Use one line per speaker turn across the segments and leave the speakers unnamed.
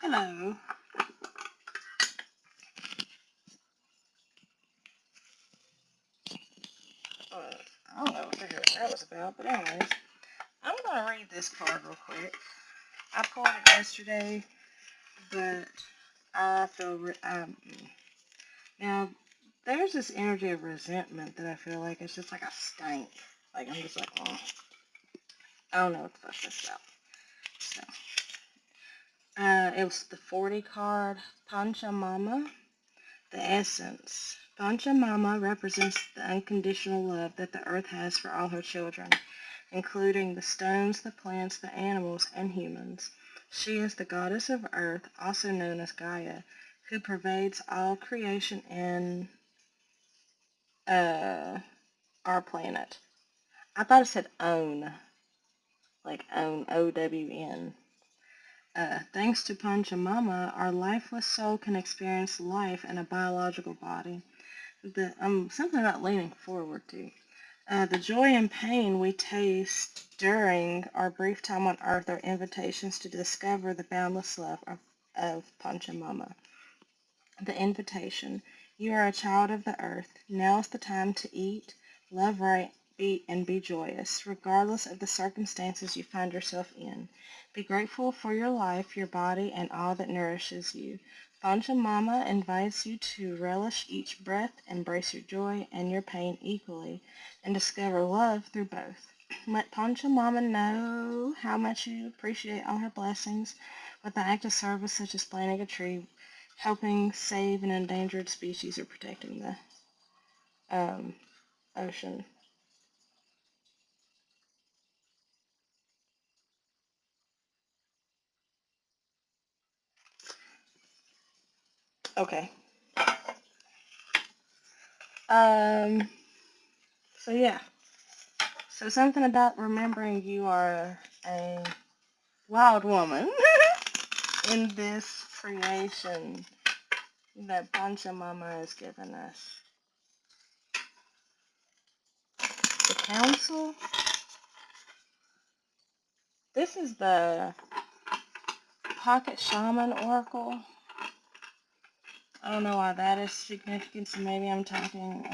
Hello. I don't know what the hell that was about, but anyways, I'm going to read this card real quick. I pulled it yesterday, but I feel, now, there's this energy of resentment that I feel like it's just like a stank. Like, I'm just like, oh, I don't know what the fuck this is about. So, it was the 40 card, Panchamama, the essence. Panchamama represents the unconditional love that the earth has for all her children, including the stones, the plants, the animals, and humans. She is the goddess of earth, also known as Gaia, who pervades all creation in our planet. I thought it said own, like own, O-W-N. Thanks to Panchamama, our lifeless soul can experience life in a biological body. Something about leaning forward too. The joy and pain we taste during our brief time on earth are invitations to discover the boundless love of Panchamama. The invitation. You are a child of the earth. Now is the time to eat, love right, be joyous, regardless of the circumstances you find yourself in. Be grateful for your life, your body, and all that nourishes you. Panchamama invites you to relish each breath, embrace your joy and your pain equally, and discover love through both. Let Panchamama know how much you appreciate all her blessings with an act of service such as planting a tree, helping save an endangered species, or protecting the ocean. Okay. Um, so yeah. So something about remembering you are a wild woman in this creation that Panchamama has given us. The council. This is the Pocket Shaman Oracle. I don't know why that is significant, so maybe I'm talking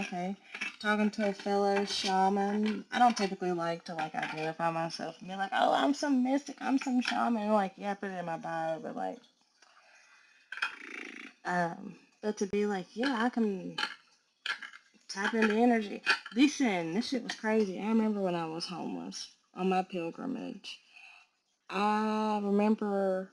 to a fellow shaman. I don't typically like to identify myself and be like, oh, I'm some mystic, I'm some shaman. Like, yeah, put it in my bio, but but to be like, yeah, I can tap into energy. Listen, this shit was crazy. I remember when I was homeless on my pilgrimage. I remember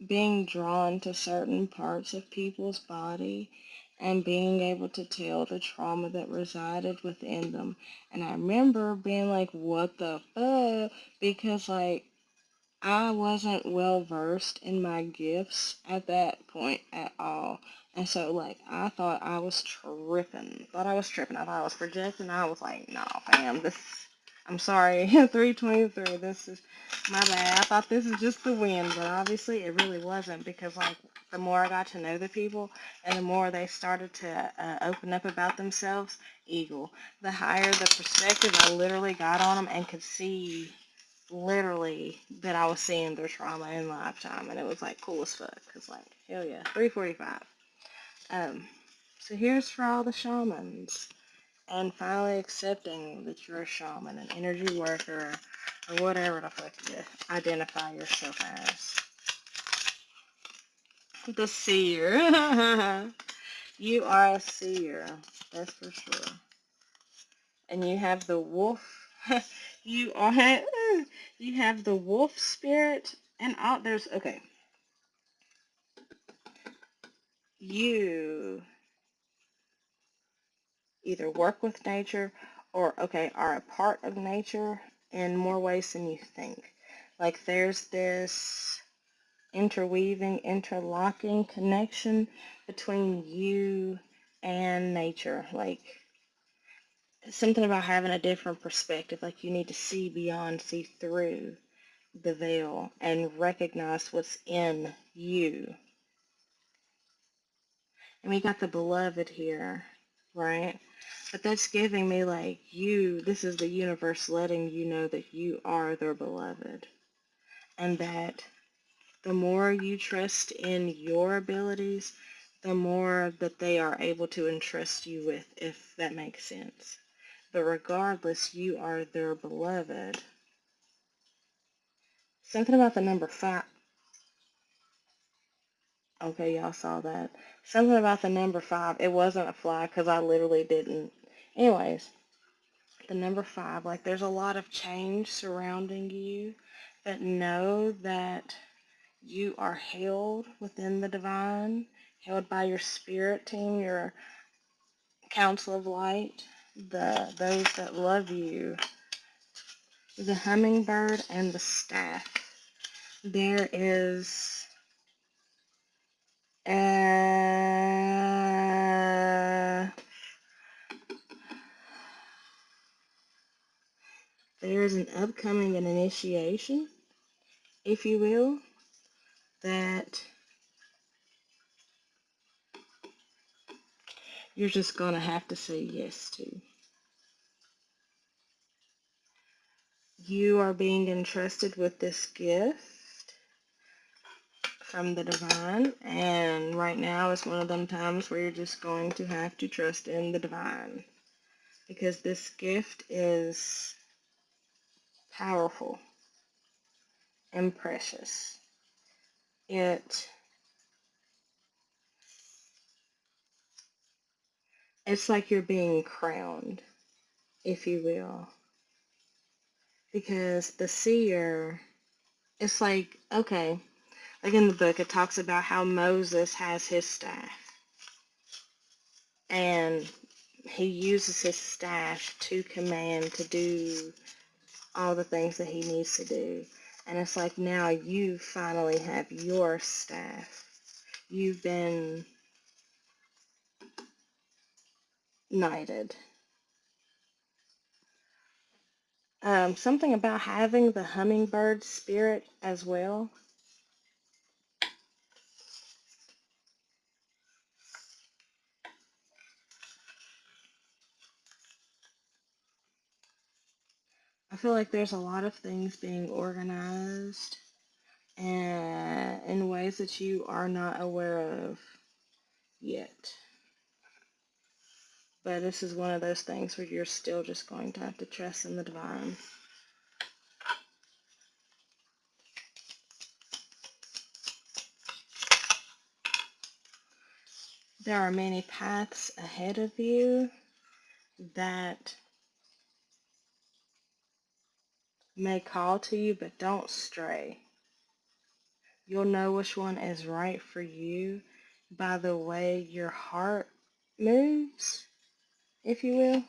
being drawn to certain parts of people's body and being able to tell the trauma that resided within them. And I remember being like, what the fuck? Because, I wasn't well versed in my gifts at that point at all. And so, I thought I was tripping. I thought I was projecting. I was like, nah, fam, I'm sorry, 323, this is my bad. I thought this is just the wind, but obviously it really wasn't, because, the more I got to know the people and the more they started to open up about themselves, eagle, the higher the perspective I literally got on them and could see literally that I was seeing their trauma in lifetime, and it was cool as fuck. Cause hell yeah, 345. Um, so here's for all the shamans, and finally accepting that you're a shaman, an energy worker, or whatever the fuck you identify yourself as. The seer. You are a seer, that's for sure. And you have the wolf. you are. You have the wolf spirit, and all there's okay. You either work with nature or, okay, are a part of nature in more ways than you think. There's this interweaving, interlocking connection between you and nature. Something about having a different perspective. You need to see beyond, see through the veil and recognize what's in you. And we got the beloved here, right? But that's giving me this is the universe letting you know that you are their beloved. And that The more you trust in your abilities, the more that they are able to entrust you with, if that makes sense. But regardless, you are their beloved. Something about the number 5. Okay, y'all saw that. Something about the number 5. It wasn't a fly because I literally didn't. Anyways, the number 5, like there's a lot of change surrounding you, but know that you are held within the divine, held by your spirit team, your council of light, those that love you, the hummingbird and the staff. There is there is an upcoming an initiation, if you will, that you're just going to have to say yes to. You are being entrusted with this gift from the divine, and right now is one of them times where you're just going to have to trust in the divine, because this gift is powerful and precious. It's like you're being crowned, if you will, because the seer, it's like, okay, like in the book it talks about how Moses has his staff, and he uses his staff to command, to do all the things that he needs to do. And it's like now you finally have your staff. You've been knighted. Something about having the hummingbird spirit as well. I feel like there's a lot of things being organized and in ways that you are not aware of yet. But this is one of those things where you're still just going to have to trust in the divine. There are many paths ahead of you that may call to you, but don't stray. You'll know which one is right for you by the way your heart moves, if you will.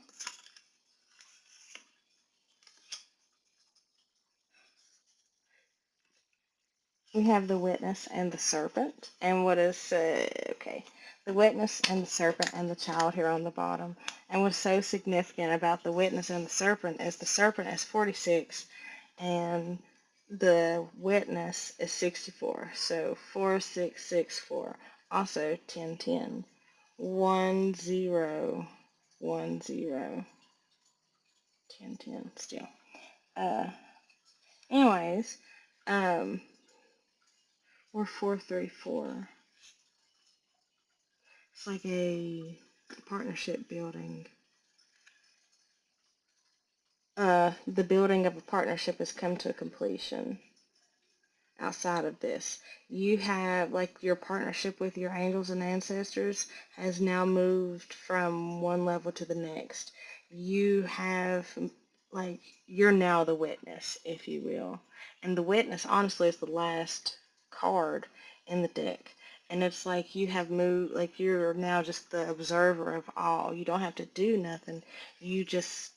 We have the witness and the serpent. And what is, okay, the witness and the serpent and the child here on the bottom. And what's so significant about the witness and the serpent is 46 and the witness is 64. So 4664. Also 1010. 1010. 1010 still. Uh, anyways, we're 434. It's like a partnership building. The building of a partnership has come to completion. Outside of this, you have, like, your partnership with your angels and ancestors has now moved from one level to the next. You have, like, you're now the witness, if you will. And the witness, honestly, is the last card in the deck. And it's like you have moved, like you're now just the observer of all. You don't have to do nothing. You just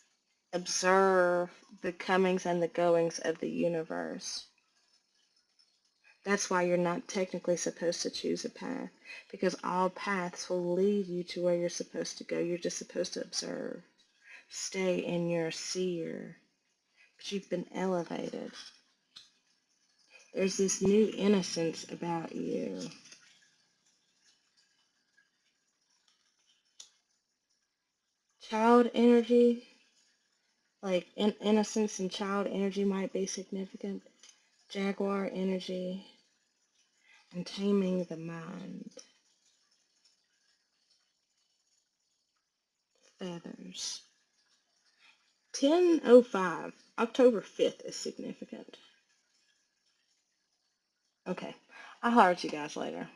observe the comings and the goings of the universe. That's why you're not technically supposed to choose a path, because all paths will lead you to where you're supposed to go. You're just supposed to observe. Stay in your seer. But you've been elevated. There's this new innocence about you. Child energy, like innocence and child energy might be significant. Jaguar energy. and taming the mind. Feathers. 10:05. October 5th is significant. Okay. I'll holler at you guys later.